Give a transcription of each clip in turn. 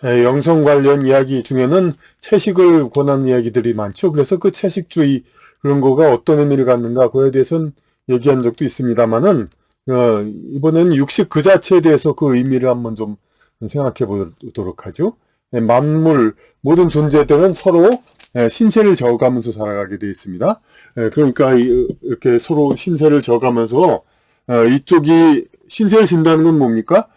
영성 관련 이야기 중에는 채식을 권하는 이야기들이 많죠. 그래서 그 채식주의 그런 거가 어떤 의미를 갖는가 그거에 대해서는 얘기한 적도 있습니다만은 이번에는 육식 그 자체에 대해서 그 의미를 한번 좀 생각해 보도록 하죠. 만물 모든 존재들은 서로 신세를 져가면서 살아가게 되어 있습니다. 그러니까 이렇게 서로 신세를 져가면서 이쪽이 신세를 진다는 건 뭡니까?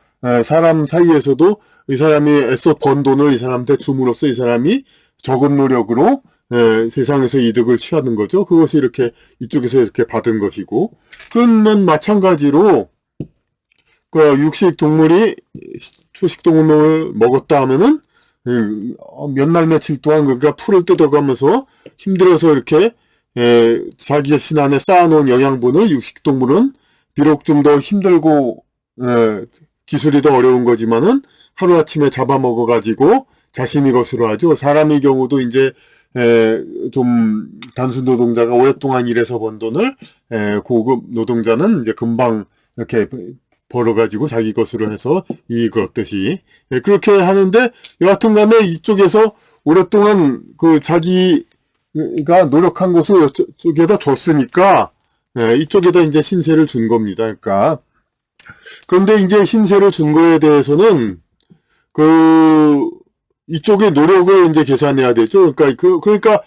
사람 사이에서도 이 사람이 애써 번 돈을 이 사람한테 줌으로써 이 사람이 적은 노력으로 세상에서 이득을 취하는 거죠. 그것이 이렇게 이쪽에서 이렇게 받은 것이고, 그러면 마찬가지로 그 육식 동물이 초식 동물을 먹었다 하면은 몇 날 며칠 동안 그러니까 풀을 뜯어가면서 힘들어서 이렇게 자기 신 안에 쌓아놓은 영양분을 육식 동물은 비록 좀 더 힘들고 기술이 더 어려운 거지만은 하루아침에 잡아먹어가지고 자신이 것으로 하죠. 사람의 경우도 이제 좀 단순 노동자가 오랫동안 일해서 번 돈을 고급 노동자는 이제 금방 이렇게 벌어가지고 자기 것으로 해서 이익을 얻듯이 그렇게 하는데 여하튼 간에 이쪽에서 오랫동안 그 자기가 노력한 것을 이쪽에다 줬으니까 이쪽에다 이제 신세를 준 겁니다. 그러니까 그런데 이제 신세를 준 거에 대해서는 이쪽의 노력을 이제 계산해야 되죠. 그러니까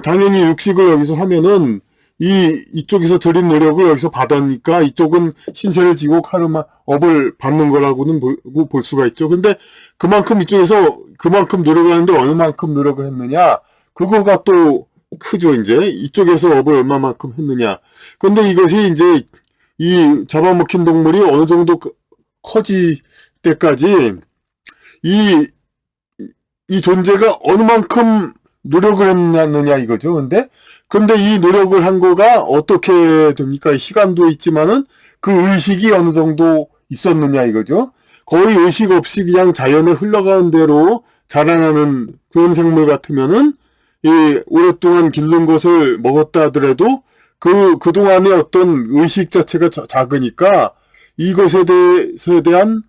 당연히 육식을 여기서 하면은 이쪽에서 들인 노력을 여기서 받으니까 이쪽은 신세를 지고 카르마 업을 받는 거라고는 볼 수가 있죠. 근데 그만큼 이쪽에서 그만큼 노력을 하는데 어느 만큼 노력을 했느냐 그거가 또 크죠. 이제 이쪽에서 업을 얼마만큼 했느냐. 근데 이것이 이제 이 잡아먹힌 동물이 어느 정도 커질 때까지 이 존재가 어느 만큼 노력을 했느냐 이거죠. 근데 이 노력을 한 거가 어떻게 됩니까? 시간도 있지만은 그 의식이 어느 정도 있었느냐 이거죠. 거의 의식 없이 그냥 자연에 흘러가는 대로 자라나는 그런 생물 같으면은 오랫동안 기른 것을 먹었다 하더라도 그동안의 어떤 의식 자체가 작으니까 이것에 대한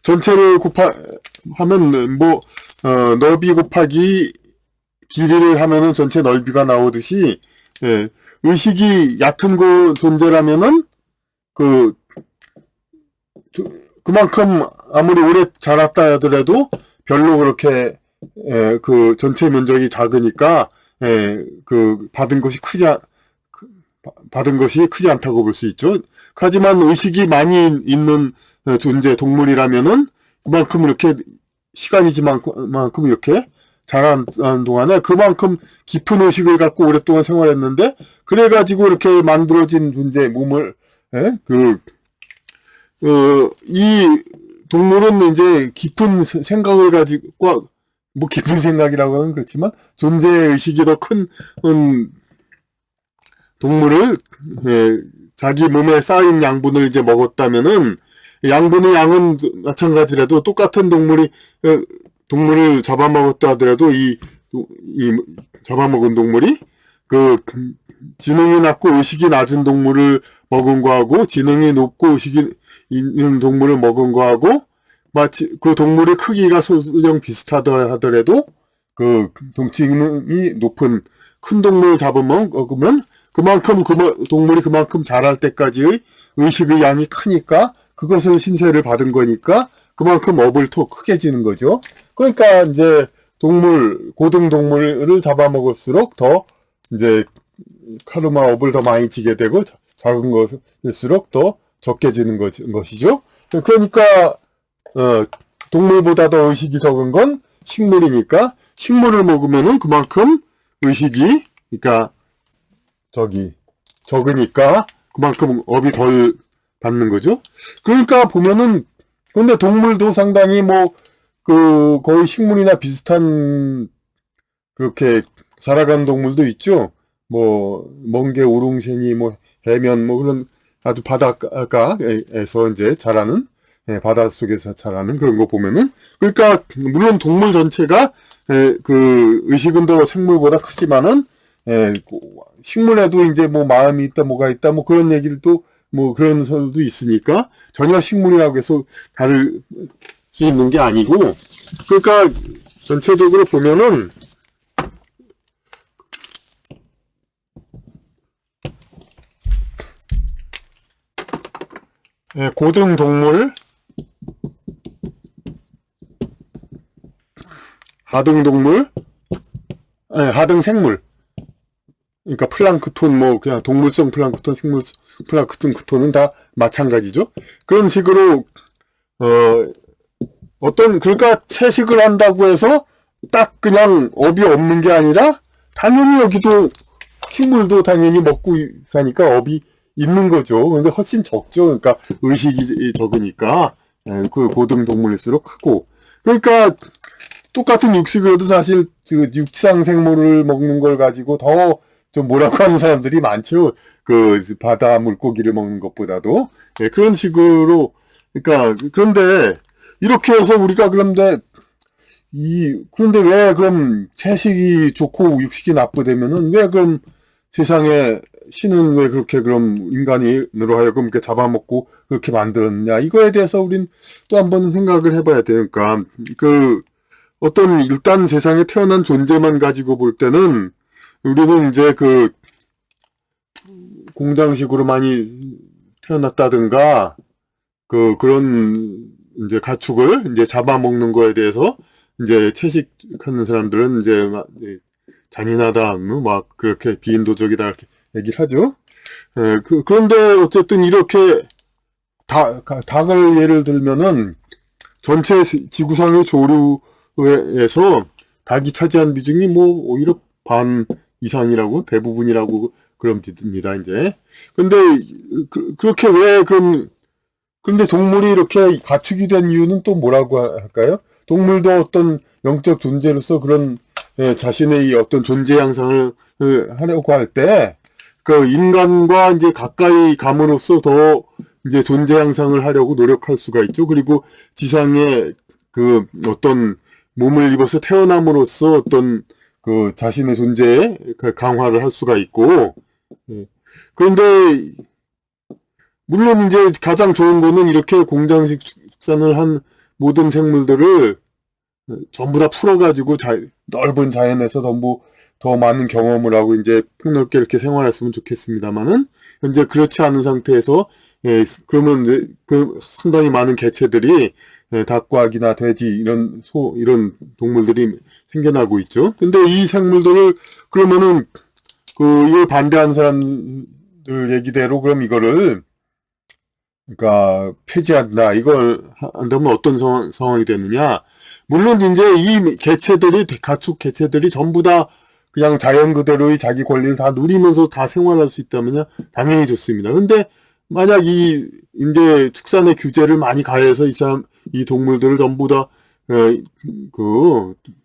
전체를 하면 넓이 곱하기 길이를 하면은 전체 넓이가 나오듯이 의식이 얕은 존재라면은 그만큼 아무리 오래 자랐다 하더라도 별로 그렇게 그 전체 면적이 작으니까 받은 것이 크지 않다고 볼 수 있죠. 하지만 의식이 많이 있는 존재 동물이라면은 그만큼 이렇게 시간이지만큼 이렇게 자라는 동안에 그만큼 깊은 의식을 갖고 오랫동안 생활했는데 그래가지고 이렇게 만들어진 존재 몸을 이 동물은 이제 깊은 생각을 가지고 뭐 깊은 생각이라고 하면 그렇지만 존재의 의식이 더 큰 동물을 자기 몸에 쌓인 양분을 이제 먹었다면은 양분의 양은 마찬가지라도 똑같은 동물을 잡아먹었다 하더라도 이 잡아먹은 동물이 지능이 낮고 의식이 낮은 동물을 먹은 거하고 지능이 높고 의식이 있는 동물을 먹은 거하고 마치 그 동물의 크기가 설령 비슷하다 하더라도 지능이 높은 큰 동물을 잡아먹으면 그만큼 동물이 그만큼 자랄 때까지의 의식의 양이 크니까 그것을 신세를 받은 거니까 그만큼 업을 더 크게 지는 거죠. 그러니까 이제 고등 동물을 잡아먹을수록 더 이제 카르마 업을 더 많이 지게 되고 작은 것일수록 더 적게 지는 것이죠. 그러니까 동물보다 더 의식이 적은 건 식물이니까 식물을 먹으면은 그만큼 의식이 그러니까 적으니까 그만큼 업이 덜 받는 거죠. 그러니까 보면은 근데 동물도 상당히 거의 식물이나 비슷한 그렇게 살아가는 동물도 있죠. 멍게, 우릉생이, 해면, 그런 아주 바닷가에서 이제 자라는, 바닷속에서 자라는 그런 거 보면은, 그러니까, 물론 동물 전체가, 의식은 더 생물보다 크지만은, 식물에도 이제 마음이 있다, 뭐가 있다, 그런 얘기를 또 뭐 그런 설도 있으니까 전혀 식물이라고 해서 다를 수 있는 게 아니고, 그러니까 전체적으로 보면은 고등 동물, 하등 동물, 하등 생물. 그러니까 플랑크톤, 뭐 그냥 동물성 플랑크톤, 식물성 플랑크톤은 다 마찬가지죠. 그런 식으로 그러니까 채식을 한다고 해서 딱 그냥 업이 없는 게 아니라 당연히 여기도 식물도 당연히 먹고 사니까 업이 있는 거죠. 근데 훨씬 적죠. 그러니까 의식이 적으니까 그 고등 동물일수록 크고. 그러니까 똑같은 육식으로도 사실 그 육상 생물을 먹는 걸 가지고 더 좀 뭐라고 하는 사람들이 많죠. 그 바다 물고기를 먹는 것보다도. 그런 식으로. 그러니까 그런데 이렇게 해서 우리가 그런데 왜 그럼 채식이 좋고 육식이 나쁘다면은 왜 그럼 세상에 신은 왜 그렇게 그럼 인간으로 하여금 이렇게 잡아먹고 그렇게 만들었냐? 이거에 대해서 우린 또 한 번 생각을 해봐야 돼요. 그러니까 일단 세상에 태어난 존재만 가지고 볼 때는 우리는 이제 공장식으로 많이 태어났다든가 그런 이제 가축을 이제 잡아먹는 거에 대해서 이제 채식하는 사람들은 이제 막 잔인하다, 막 그렇게 비인도적이다 이렇게 얘기를 하죠. 그런데 어쨌든 이렇게 닭을 예를 들면은 전체 지구상의 조류에서 닭이 차지한 비중이 뭐 오히려 반 이상이라고, 대부분이라고 그럼 믿습니다, 이제. 근데 그렇게 근데 동물이 이렇게 가축이 된 이유는 또 뭐라고 할까요? 동물도 어떤 영적 존재로서 그런 자신의 어떤 존재 양상을 하려고 할 때, 인간과 이제 가까이 감으로써 더 이제 존재 양상을 하려고 노력할 수가 있죠. 그리고 지상에 어떤 몸을 입어서 태어남으로써 어떤 자신의 존재에 강화를 할 수가 있고, 그런데 물론 이제 가장 좋은 거는 이렇게 공장식 축산을 한 모든 생물들을 전부 다 풀어가지고 넓은 자연에서 더 많은 경험을 하고 이제 폭넓게 이렇게 생활했으면 좋겠습니다만은, 현재 그렇지 않은 상태에서 그러면 이제 상당히 많은 개체들이 닭과학이나 돼지 이런 이런 동물들이 생겨나고 있죠. 근데 이 생물들을 그러면은 이걸 반대하는 사람들 얘기대로 그럼 이거를 그러니까 폐지한다. 이걸 한다면 어떤 상황이 되느냐? 물론 이제 이 가축 개체들이 전부 다 그냥 자연 그대로의 자기 권리를 다 누리면서 다 생활할 수 있다면요, 당연히 좋습니다. 근데 만약 이제 축산의 규제를 많이 가해서 이 동물들을 전부 다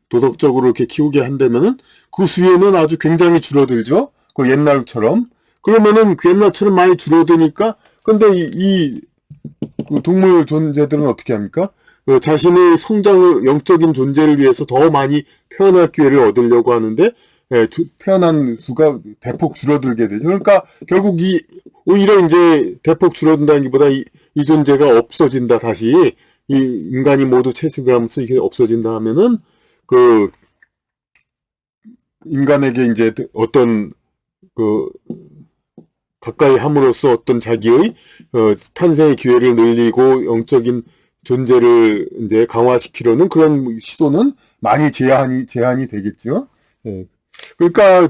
도덕적으로 이렇게 키우게 한다면은 그 수요는 아주 굉장히 줄어들죠. 옛날처럼. 그러면은 옛날처럼 많이 줄어드니까, 근데 그 동물 존재들은 어떻게 합니까? 자신의 영적인 존재를 위해서 더 많이 태어날 기회를 얻으려고 하는데, 태어난 수가 대폭 줄어들게 되죠. 그러니까 결국 오히려 이제 대폭 줄어든다는 것보다 이 존재가 없어진다, 다시. 이 인간이 모두 채식을 하면서 이게 없어진다 하면은, 인간에게 이제 어떤, 가까이 함으로써 어떤 자기의, 탄생의 기회를 늘리고 영적인 존재를 이제 강화시키려는 그런 시도는 많이 제한이 되겠죠. 예. 그러니까,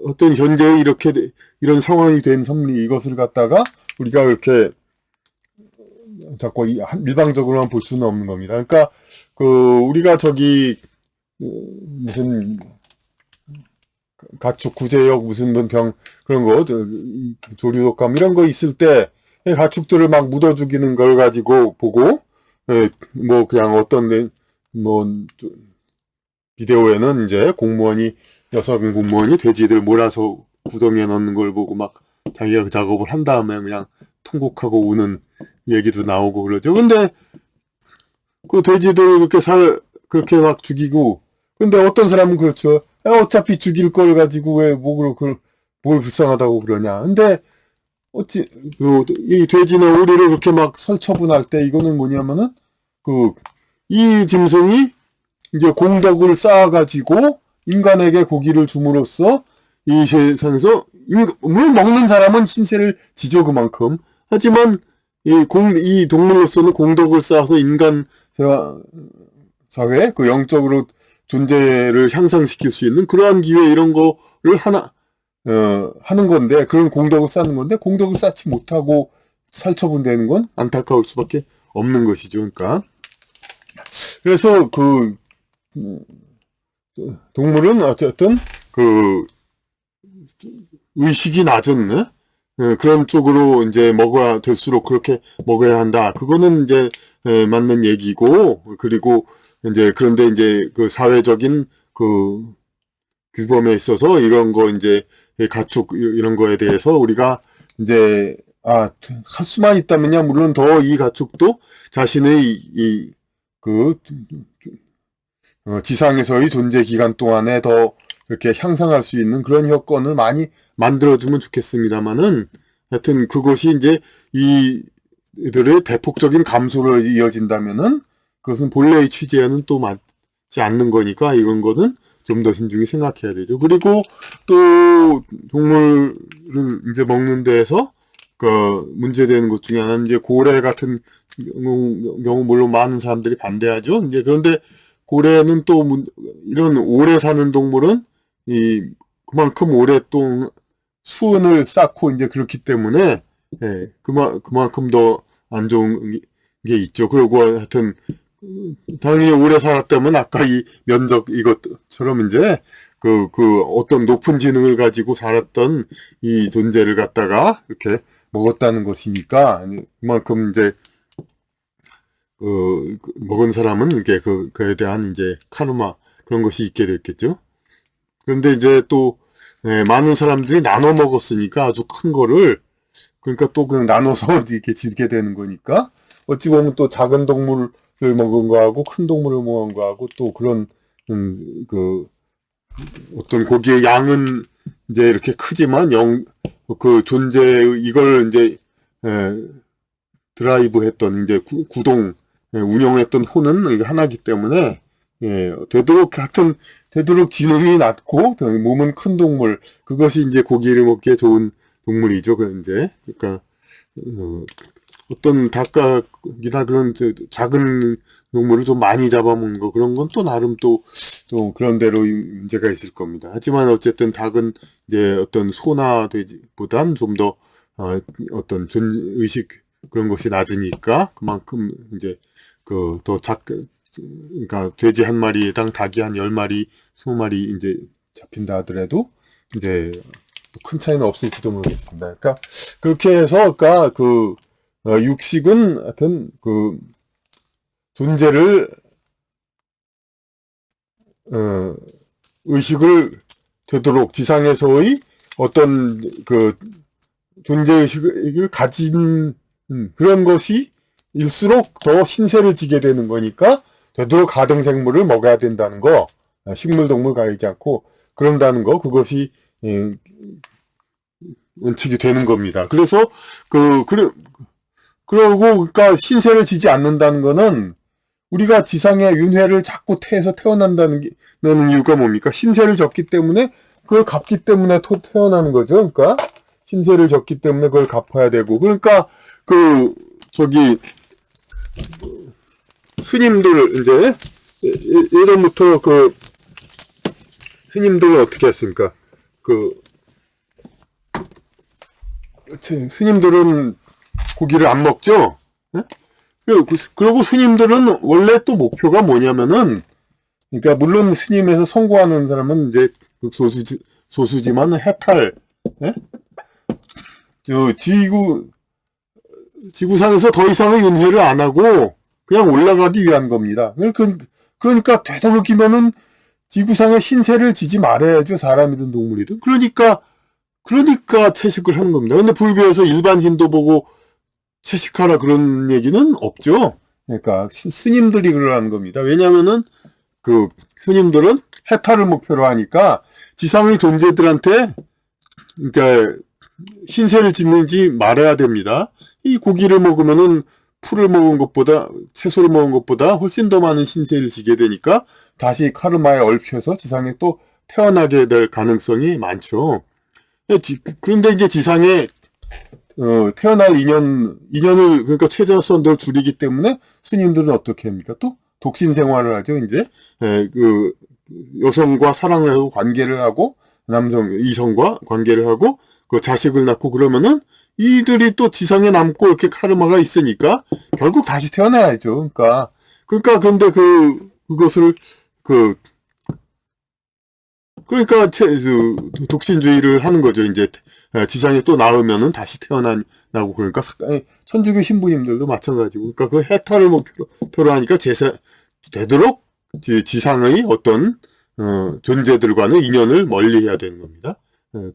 어떤 현재 이런 상황이 된 섭리, 이것을 갖다가 우리가 이렇게 자꾸 일방적으로만 볼 수는 없는 겁니다. 그러니까, 우리가 무슨, 가축 구제역 무슨 병, 그런 거, 조류독감 이런 거 있을 때, 가축들을 막 묻어 죽이는 걸 가지고 보고, 뭐, 그냥 비디오에는 이제 여성 공무원이 돼지들 몰아서 구덩이에 넣는 걸 보고 막 자기가 그 작업을 한 다음에 그냥 통곡하고 우는 얘기도 나오고 그러죠. 근데 그 돼지들 그렇게 막 죽이고, 근데 어떤 사람은 그렇죠. 어차피 죽일 걸 가지고 뭘 불쌍하다고 그러냐. 근데 이 돼지나 오리를 그렇게 막 설처분할 때 이거는 뭐냐면은, 이 짐승이 이제 공덕을 쌓아가지고 인간에게 고기를 줌으로써 이 세상에서, 물론 먹는 사람은 신세를 지죠, 그만큼. 하지만 이 동물로서는 공덕을 쌓아서 인간 사회, 영적으로 존재를 향상시킬 수 있는 그러한 기회 이런 거를 하는 건데, 그런 공덕을 쌓는 건데, 공덕을 쌓지 못하고 살처분되는 건 안타까울 수밖에 없는 것이죠, 그러니까. 그래서 동물은 어쨌든 의식이 낮은 그런 쪽으로 이제 먹어야 될수록 그렇게 먹어야 한다. 그거는 이제 맞는 얘기고, 그리고 이제 그런데 이제 사회적인 규범에 있어서 이런 거 이제 가축 이런 거에 대해서 우리가 이제 할 수만 있다면야 물론 더 이 가축도 자신의 지상에서의 존재 기간 동안에 더 이렇게 향상할 수 있는 그런 여건을 많이 만들어주면 좋겠습니다만은, 하여튼 그것이 이제 이들의 대폭적인 감소로 이어진다면은 그것은 본래의 취지에는 또 맞지 않는 거니까 이런 거는 좀 더 신중히 생각해야 되죠. 그리고 또 동물을 이제 먹는 데에서 문제되는 것 중에 하나는 이제 고래 같은 경우 물론 많은 사람들이 반대하죠. 이제 그런데 고래는 또 이런 오래 사는 동물은 그만큼 오랫동안 수은을 쌓고 이제 그렇기 때문에 그만큼 더 안 좋은 게 있죠. 그리고 하여튼 당연히 오래 살았다면 아까 이 면적 이것처럼 이제 어떤 높은 지능을 가지고 살았던 이 존재를 갖다가 이렇게 먹었다는 것이니까 그만큼 이제 먹은 사람은 이게 그에 대한 이제 카르마 그런 것이 있게 됐겠죠. 그런데 이제 또 많은 사람들이 나눠 먹었으니까 아주 큰 거를 그러니까 또 그냥 나눠서 이렇게 지게 되는 거니까 어찌 보면 또 작은 동물을 먹은 거하고 큰 동물을 먹은 거하고 또 그런 어떤 고기의 양은 이제 이렇게 크지만 존재 이걸 이제 드라이브했던 이제 구동 운영했던 혼은 하나이기 때문에 되도록 지능이 낮고 몸은 큰 동물 그것이 이제 고기를 먹기에 좋은 동물이죠. 그러니까 어떤 닭이나 그런 작은 동물을 좀 많이 잡아먹는 거 그런 건 또 나름 또 그런 대로 문제가 있을 겁니다. 하지만 어쨌든 닭은 이제 어떤 소나 돼지보단 좀 더 어떤 존의식 그런 것이 낮으니까 그만큼 이제 그러니까 돼지 한 마리당 닭이 한 10마리, 20마리 이제 잡힌다 하더라도 이제 큰 차이는 없을지도 모르겠습니다. 그러니까 그렇게 해서 육식은 하여튼 존재를 의식을 되도록 지상에서의 어떤 존재의식을 가진 그런 것이 일수록 더 신세를 지게 되는 거니까 되도록 가등생물을 먹어야 된다는 거, 식물동물 가리지 않고 그런다는 거, 그것이 원칙이 되는 겁니다. 그래서 그러니까 신세를 지지 않는다는 거는 우리가 지상의 윤회를 자꾸 태해서 태어난다는 이유가 뭡니까? 신세를 졌기 때문에 그걸 갚기 때문에 태어나는 거죠. 그러니까 신세를 졌기 때문에 그걸 갚아야 되고 그러니까 스님들 이제 예전부터 스님들은 어떻게 했습니까? 스님들은 고기를 안 먹죠? 네? 그리고 스님들은 원래 또 목표가 뭐냐면은, 그러니까 물론 스님에서 성공하는 사람은 이제 소수지만 해탈, 네? 지구상에서 더 이상의 윤회를 안 하고 그냥 올라가기 위한 겁니다. 그러니까 되도록이면은 지구상에 신세를 지지 말아야죠. 사람이든 동물이든. 그러니까 채식을 하는 겁니다. 근데 불교에서 일반 신도 보고 채식하라 그런 얘기는 없죠. 그러니까 스님들이 그러라는 겁니다. 왜냐면은 스님들은 해탈을 목표로 하니까 지상의 존재들한테 그러니까 신세를 짓는지 말아야 됩니다. 이 고기를 먹으면은 풀을 먹은 것보다, 채소를 먹은 것보다 훨씬 더 많은 신세를 지게 되니까 다시 카르마에 얽혀서 지상에 또 태어나게 될 가능성이 많죠. 그런데 이제 지상에 태어날 인연을, 그러니까 최저선도를 줄이기 때문에 스님들은 어떻게 합니까? 또 독신 생활을 하죠, 이제. 그 여성과 사랑을 하고 관계를 하고, 이성과 관계를 하고, 그 자식을 낳고 그러면은 이들이 또 지상에 남고 이렇게 카르마가 있으니까 결국 다시 태어나야죠. 그런데 그것을, 그러니까 독신주의를 하는 거죠. 이제 지상에 또 나오면은 다시 태어나고 그러니까 천주교 신부님들도 마찬가지고 그러니까 그 해탈을 목표로 하니까 되도록 지상의 어떤 존재들과는 인연을 멀리해야 되는 겁니다.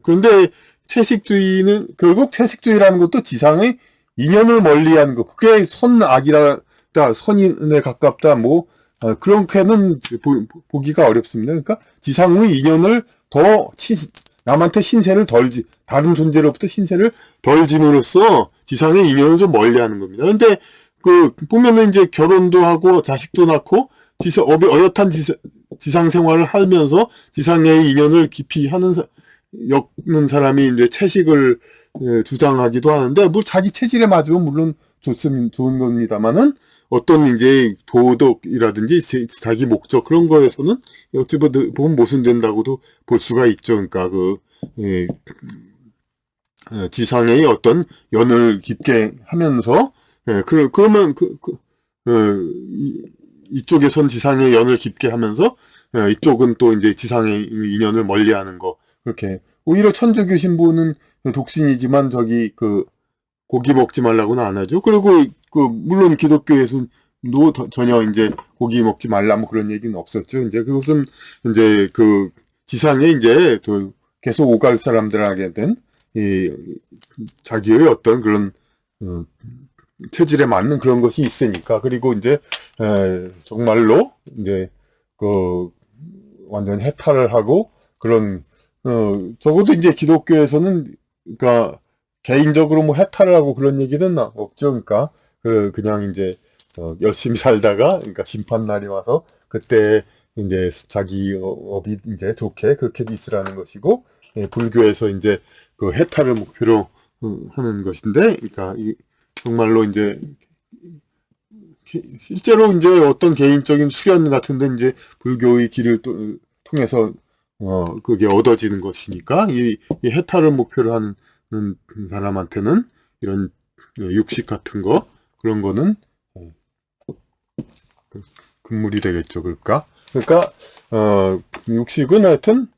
그런데 채식주의는 결국 채식주의라는 것도 지상의 인연을 멀리하는 거. 그게 선악이다, 선인에 가깝다, 뭐 그렇게는 보기가 어렵습니다. 그러니까 지상의 인연을 더 남한테 신세를 다른 존재로부터 신세를 덜 짐으로써 지상의 인연을 좀 멀리하는 겁니다. 근데 보면은 이제 결혼도 하고 자식도 낳고 어엿한 지상 생활을 하면서 지상의 인연을 깊이 엮는 사람이 이제 채식을 주장하기도 하는데, 뭐 자기 체질에 맞으면 물론 좋은 겁니다만은 어떤 이제 도덕이라든지 자기 목적 그런 거에서는 어찌 보면 모순된다고도 볼 수가 있죠. 그러니까 지상의 어떤 연을 깊게 하면서 그러면 이쪽에선 지상의 연을 깊게 하면서 이쪽은 또 이제 지상의 인연을 멀리하는 거, 그렇게. 오히려 천주교 신부는 독신이지만 고기 먹지 말라고는 안 하죠. 그리고 물론 기독교에서도 전혀 이제 고기 먹지 말라 뭐 그런 얘기는 없었죠. 이제 그것은 이제 지상에 이제 계속 오갈 사람들에게 된 자기의 어떤 그런 체질에 맞는 그런 것이 있으니까. 그리고 이제 정말로 이제 완전 해탈을 하고 그런 적어도 이제 기독교에서는 그러니까 개인적으로 뭐 해탈을 하고 그런 얘기는 없죠. 그러니까 그냥 이제 열심히 살다가 그러니까 심판날이 와서 그때 이제 자기 업이 이제 좋게 그렇게 있으라는 것이고, 불교에서 이제 해탈을 목표로 하는 것인데, 그러니까 정말로 이제 실제로 이제 어떤 개인적인 수련 같은데 이제 불교의 길을 통해서 그게 얻어지는 것이니까 이 해탈을 목표로 하는 사람한테는 이런 육식 같은 거 그런 거는 금물이 되겠죠. 그러니까 육식은 하여튼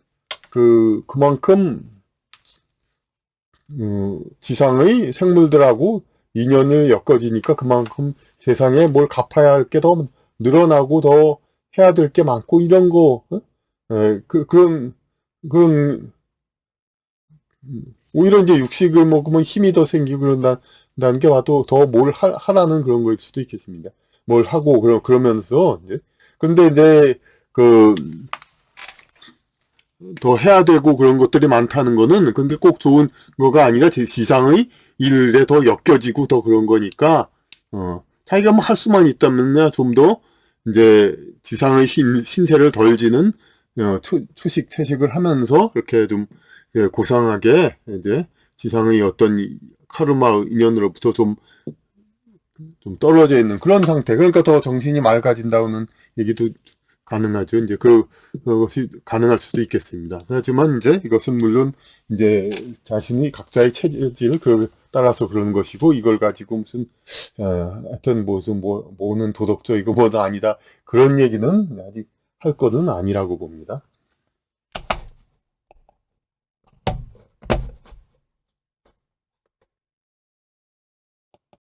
그만큼 지상의 생물들하고 인연을 엮어지니까 그만큼 세상에 뭘 갚아야 할 게 더 늘어나고 더 해야 될 게 많고 이런 거. 그런 오히려 이제 육식을 먹으면 힘이 더 생기고 그런다는 게 와도 더 뭘 하라는 그런 거일 수도 있겠습니다. 뭘 하고 그러면서 이제 근데 이제 더 해야 되고 그런 것들이 많다는 거는 근데 꼭 좋은 거가 아니라 지상의 일에 더 엮여지고 더 그런 거니까 자기가 뭐 할 수만 있다면야 좀 더 이제 지상의 신세를 덜 지는 초식 채식을 하면서 이렇게 좀 고상하게 이제 지상의 어떤 카르마 인연으로부터 좀 떨어져 있는 그런 상태. 그러니까 더 정신이 맑아진다는 얘기도 가능하죠. 이제 그것이 가능할 수도 있겠습니다. 하지만 이제 이것은 물론 이제 자신이 각자의 체질을 따라서 그러는 것이고, 이걸 가지고 무슨 하여튼 뭐는 도덕적이고 뭐도 아니다 그런 얘기는 아직 할 거는 아니라고 봅니다.